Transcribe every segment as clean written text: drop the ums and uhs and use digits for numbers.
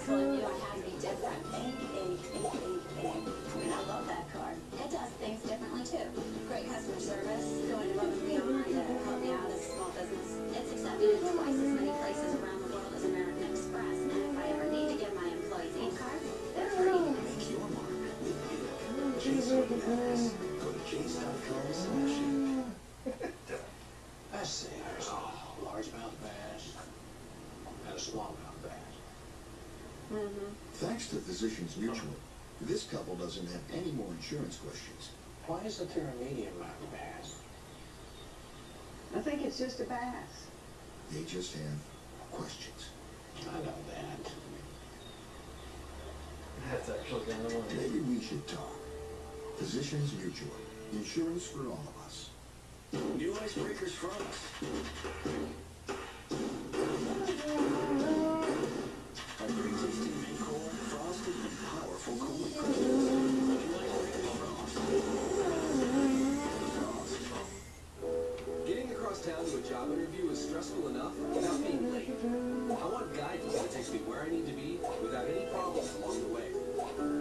So if you don't have to be different. I mean, I love that card. It does things differently too. Great customer service, going above and beyond to help me out as a small business. It's accepted in twice as many places around the world as American Express. And if I ever need to give my employees e-card, they're free. Make your mark. Chase Go to chase.com/. I see. There's a largemouth bass and a smallmouth bass. Thanks to Physicians Mutual, this couple doesn't have any more insurance questions. Why isn't there a medium-mouth bass? I think it's just a bass. They just have questions. I know that. That's actually kind of funny. Maybe we should talk. Physicians Mutual. Insurance for all of us. New icebreakers for us. A great tasting mint cold, frosted, and powerful cooling. New icebreakers Frost. Getting across town to a job interview is stressful enough without being late. I want guidance that takes me where I need to be without any problems along the way.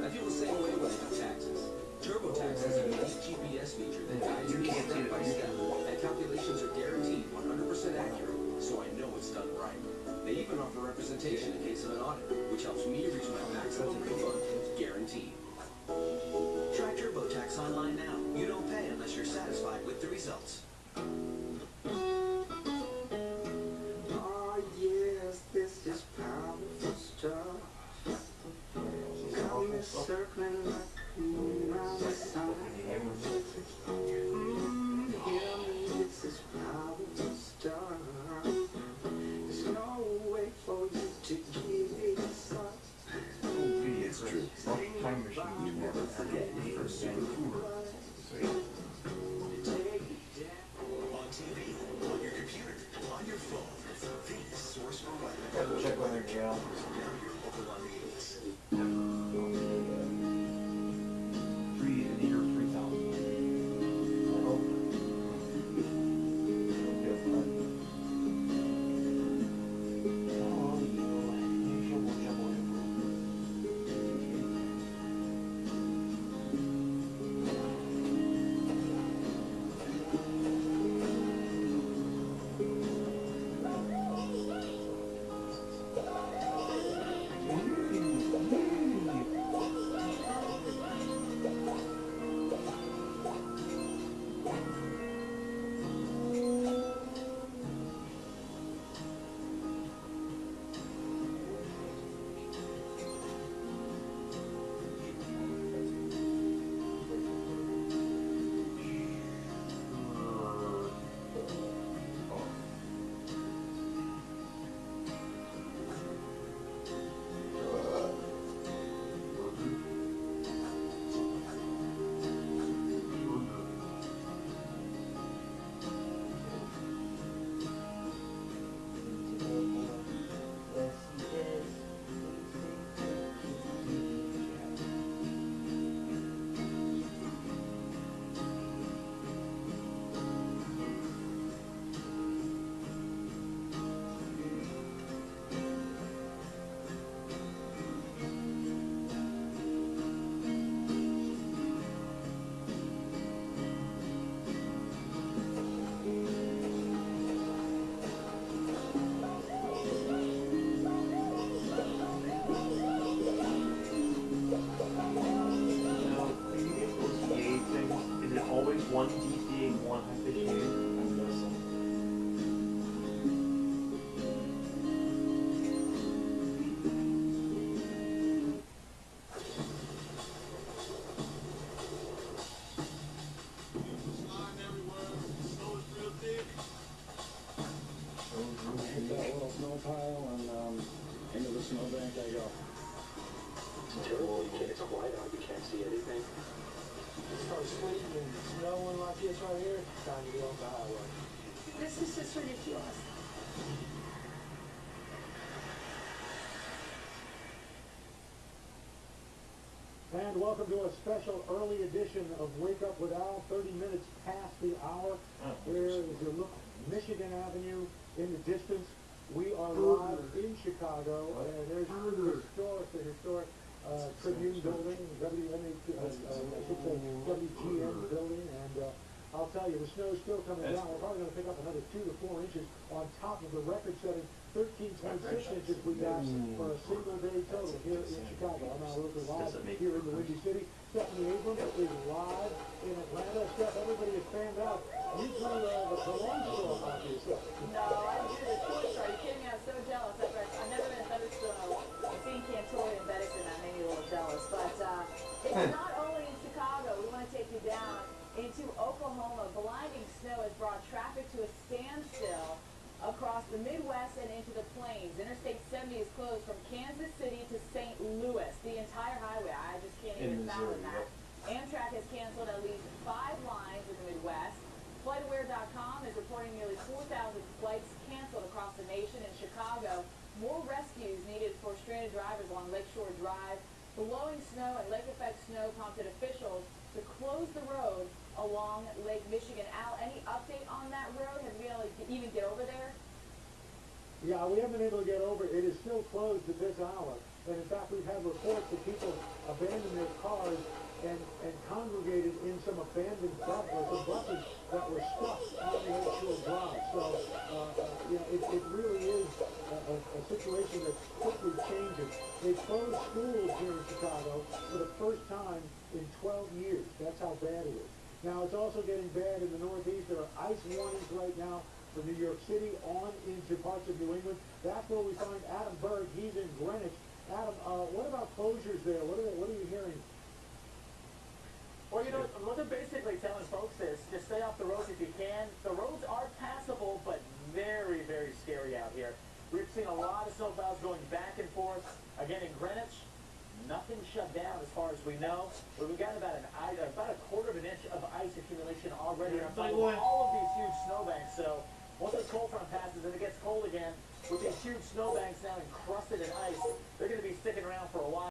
I feel the same way when I do taxes. TurboTax has a unique GPS feature that guides me step by step, and calculations are guaranteed 100% accurate, so I know it's done right. They even offer representation in case of an audit, which helps me reach my maximum refund, guaranteed. Try TurboTax online now. You don't pay unless you're satisfied with the results. Oh yes, this is powerful stuff. Got me circling like around the sun. Hear me, this is powerful stuff. There's no way for you to give it up. It's true. Time machine, you never forget the first super. On TV, on your computer, on your phone. The source for writing. Gotta check when they're Now out. you're local on news. 3 in the year 3000. I hope. One DCA and one HiFish. I'm guessing. That little snow pile and into the snowbank I go. It's terrible. It's quiet out. You can't see anything. Starts sleeting and snowing like this right here. Time to get off the highway. This is just ridiculous. And welcome to a special early edition of Wake Up with Al, 30 minutes past the hour. There is your look, Michigan Avenue in the distance. We are live in Chicago, and there's historic snow still coming That's down. We're probably going to pick up another 2 to 4 inches on top of the record-setting 13.6 inches we got for a single day total here in Chicago. I'm now looking live here in the Windy City. Stephanie Abrams is live in Atlanta. Steph, everybody is fanned out. You threw the lawn store out here, Steph. No, I do the toy store. Are you kidding me? I'm so jealous. I've never been to Thunderstorm. I've seen Cantori and Beddington. That made me a little jealous. But it's not only in Chicago. We want to take you down into Oklahoma. Blinding snow has brought traffic to a standstill across the Midwest and into the plains. Interstate 70 is closed from Kansas City to St. Louis. The entire highway. I just can't even fathom that. Amtrak has canceled at least 5 lines in the Midwest. FlightAware.com is reporting nearly 4,000 flights canceled across the nation. In Chicago, more rescues needed for stranded drivers along Lakeshore Drive. Blowing snow and lake effect snow prompted officials to close the road along Lake Michigan. Al, any update on that road? Have you been able to even get over there? Yeah, we haven't been able to get over. It is still closed at this hour. And in fact, we've had reports that people abandoned their cars and congregated in some abandoned buses that were stuck on the Lakeshore Drive. So, it really is a situation that's quickly changing. They closed schools here in Chicago for the first time in 12 years. That's how bad it is. Now, it's also getting bad in the Northeast. There are ice warnings right now from New York City on into parts of New England. That's where we find Adam Berg. He's in Greenwich. Adam, what about closures there? What are you hearing? Well, what they're basically telling folks is just stay off the roads if you can. The roads are passable, but very, very scary out here. We've seen a lot of snowplows going back and forth. Again, in Greenwich, nothing shut down as far as we know. But we've got about a quarter of an inch of ice accumulation already on top of all of these huge snowbanks. So once this cold front passes and it gets cold again, with these huge snowbanks now encrusted in ice, they're going to be sticking around for a while.